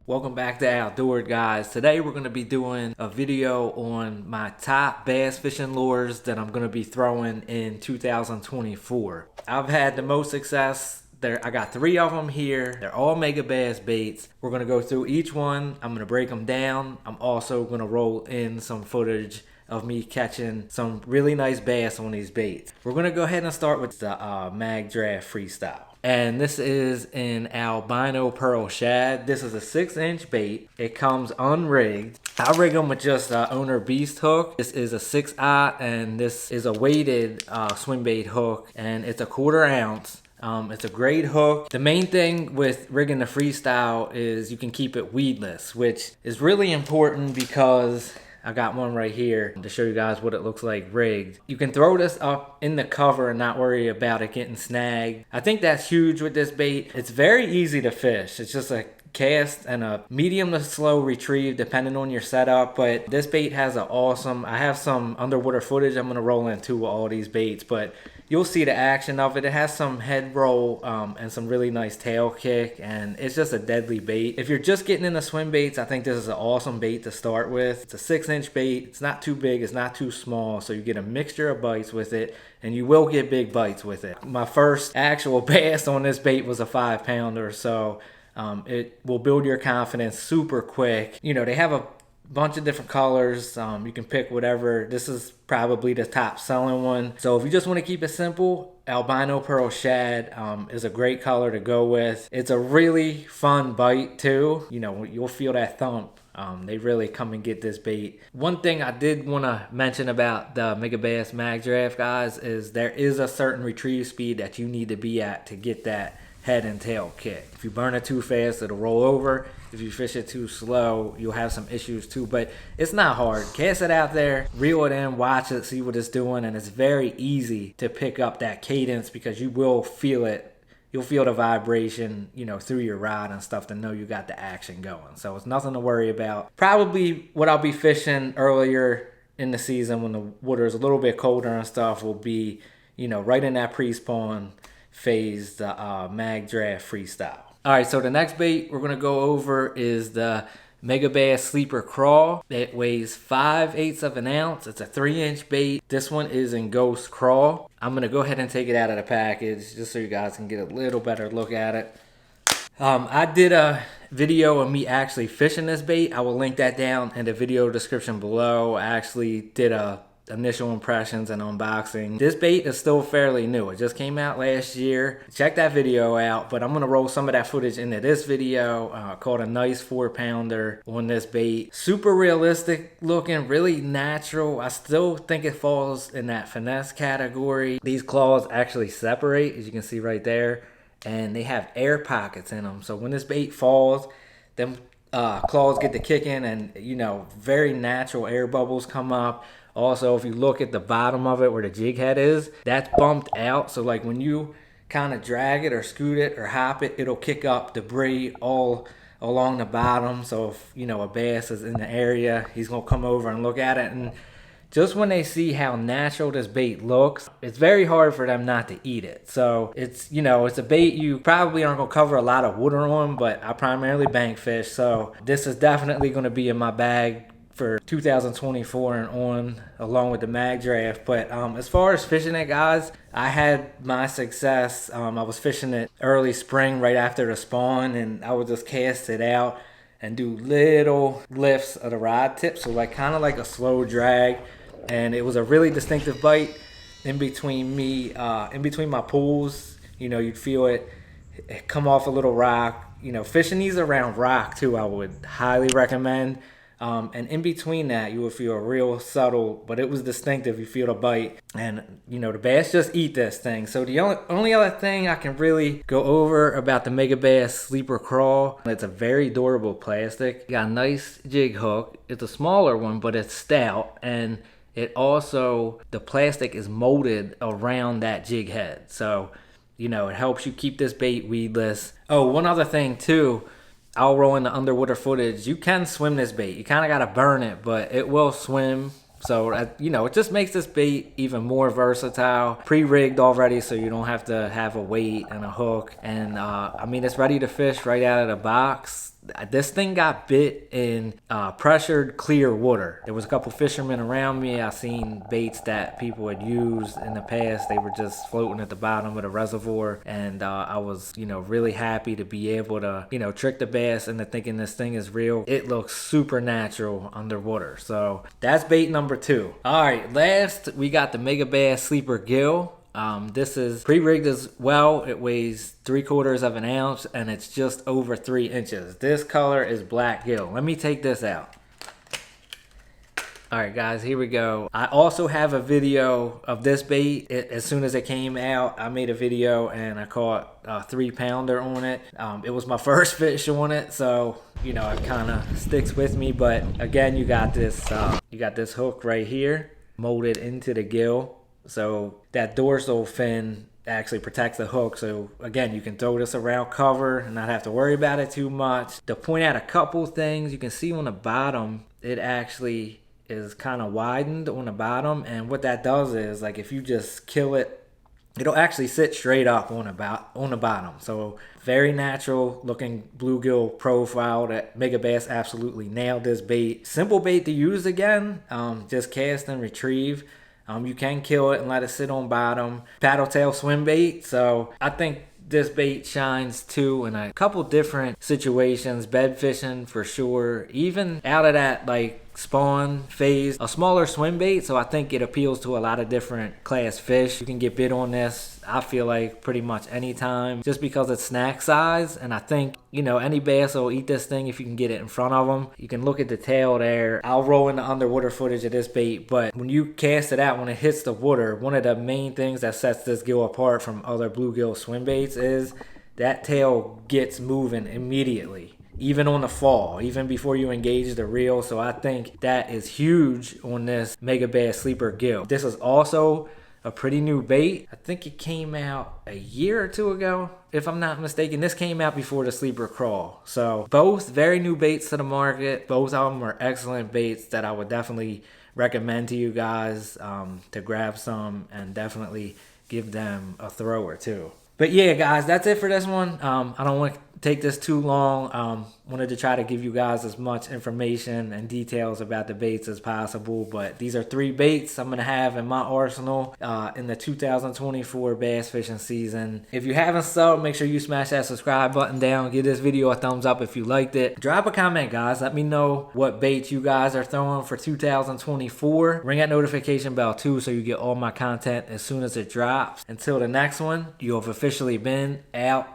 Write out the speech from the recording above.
Welcome back to Outdoor Guys. Today we're going to be doing a video on my top bass fishing lures that I'm going to be throwing in 2024. I've had the most success there. I got 3 of them here. They're all Megabass baits. We're going to go through each one. I'm going to break them down. I'm also going to roll in some footage of me catching some really nice bass on these baits. We're going to go ahead and start with the Magdraft freestyle. And this is an albino pearl shad. This is a 6-inch bait. It comes unrigged. I rig them with just owner beast hook. This is a 6/0 and this is a weighted swim bait hook, and it's a 1/4 ounce. It's a great hook. The main thing with rigging the freestyle is you can keep it weedless, which is really important because I got one right here to show you guys what it looks like rigged. You can throw this up in the cover and not worry about it getting snagged. I think that's huge with this bait. It's very easy to fish. It's just a cast and a medium to slow retrieve depending on your setup, but this bait has an awesome, I have some underwater footage I'm going to roll into with all these baits, but you'll see the action of it. It has some head roll and some really nice tail kick, and it's just a deadly bait. If you're just getting into swim baits, I think this is an awesome bait to start with. It's a 6-inch bait. It's not too big, it's not too small, so you get a mixture of bites with it, and you will get big bites with it. My first actual bass on this bait was a 5-pounder, so it will build your confidence super quick. You know, they have a bunch of different colors. You can pick whatever. This is probably the top selling one. So if you just want to keep it simple, albino pearl shad is a great color to go with. It's a really fun bite too. You know, you'll feel that thump. They really come and get this bait. One thing I did want to mention about the Megabass Magdraft, guys, is there is a certain retrieve speed that you need to be at to get that head and tail kick. If you burn it too fast, it'll roll over. If you fish it too slow, you'll have some issues too, but it's not hard. Cast it out there, reel it in, watch it, see what it's doing, and it's very easy to pick up that cadence because you will feel it. You'll feel the vibration, you know, through your rod and stuff to know you got the action going. So it's nothing to worry about. Probably what I'll be fishing earlier in the season when the water is a little bit colder and stuff will be, you know, right in that pre-spawn phase, the Magdraft freestyle. All right, so the next bait we're gonna go over is the Megabass sleeper craw. It weighs 5/8 of an ounce. It's a 3-inch bait. This one is in ghost craw. I'm gonna go ahead and take it out of the package just so you guys can get a little better look at it. I did a video of me actually fishing this bait. I will link that down in the video description below. I actually did a initial impressions and unboxing. This bait is still fairly new. It just came out last year. Check that video out, but I'm gonna roll some of that footage into this video. Called a nice 4-pounder on this bait. Super realistic looking, really natural. I still think it falls in that finesse category. These claws actually separate, as you can see right there, and they have air pockets in them. So when this bait falls, them claws get to kicking, and you know, very natural air bubbles come up. Also, if you look at the bottom of it where the jig head is, that's bumped out. So like when you kind of drag it or scoot it or hop it, it'll kick up debris all along the bottom. So if, you know, a bass is in the area, he's gonna come over and look at it. And just when they see how natural this bait looks, it's very hard for them not to eat it. So it's, you know, it's a bait you probably aren't gonna cover a lot of water on, but I primarily bank fish. So this is definitely gonna be in my bag for 2024 and on, along with the Magdraft. But as far as fishing it, guys, I had my success. I was fishing it early spring right after the spawn, and I would just cast it out and do little lifts of the rod tip, so like kind of like a slow drag, and it was a really distinctive bite in between me, in between my pulls. You know, you'd feel it come off a little rock. You know, fishing these around rock too, I would highly recommend. And in between that, you would feel a real subtle, but it was distinctive. You feel the bite, and you know, the bass just eat this thing. So the only other thing I can really go over about the Megabass sleeper craw, it's a very durable plastic. You got a nice jig hook. It's a smaller one, but it's stout, and it also, the plastic is molded around that jig head. So, you know, it helps you keep this bait weedless. Oh, one other thing too, I'll roll in the underwater footage. You can swim this bait. You kind of got to burn it, but it will swim. So, you know, it just makes this bait even more versatile. Pre-rigged already, so you don't have to have a weight and a hook. And, I mean, it's ready to fish right out of the box. This thing got bit in pressured clear water. There was a couple fishermen around me. I seen baits that people had used in the past. They were just floating at the bottom of the reservoir, and I was, you know, really happy to be able to, you know, trick the bass into thinking this thing is real. It looks super natural underwater. So that's bait number 2. All right, last we got the Megabass sleeper gill. This is pre-rigged as well. It weighs 3/4 of an ounce and it's just over 3 inches. This color is black gill. Let me take this out. All right, guys, here we go. I also have a video of this bait. As soon as it came out, I made a video and I caught a 3-pounder on it. It was my first fish on it, so you know, it kind of sticks with me. But again, you got this hook right here molded into the gill. So that dorsal fin actually protects the hook. So again, you can throw this around cover and not have to worry about it too much. To point out a couple things, you can see on the bottom, it actually is kind of widened on the bottom. And what that does is, like, if you just kill it, it'll actually sit straight up on the bottom. So very natural looking bluegill profile. That Megabass absolutely nailed this bait. Simple bait to use again. Just cast and retrieve. You can kill it and let it sit on bottom. Paddle tail swim bait. So I think this bait shines too in a couple different situations. Bed fishing for sure. Even out of that like spawn phase, a smaller swim bait. So I think it appeals to a lot of different class fish. You can get bit on this, I feel like, pretty much anytime, just because it's snack size. And I think, you know, any bass will eat this thing if you can get it in front of them. You can look at the tail there. I'll roll in the underwater footage of this bait, but when you cast it out, when it hits the water, one of the main things that sets this gill apart from other bluegill swim baits is that tail gets moving immediately, even on the fall, even before you engage the reel. So I think that is huge on this Megabass sleeper gill. This is also a pretty new bait. I think it came out a year or 2 ago, if I'm not mistaken. This came out before the sleeper craw. So both very new baits to the market. Both of them are excellent baits that I would definitely recommend to you guys to grab some and definitely give them a throw or two. But yeah, guys, that's it for this one. I don't want to take this too long. Wanted to try to give you guys as much information and details about the baits as possible. But these are 3 baits I'm going to have in my arsenal in the 2024 bass fishing season. If you haven't subbed, make sure you smash that subscribe button down. Give this video a thumbs up if you liked it. Drop a comment, guys. Let me know what baits you guys are throwing for 2024. Ring that notification bell too so you get all my content as soon as it drops. Until the next one, you have officially been outdoors.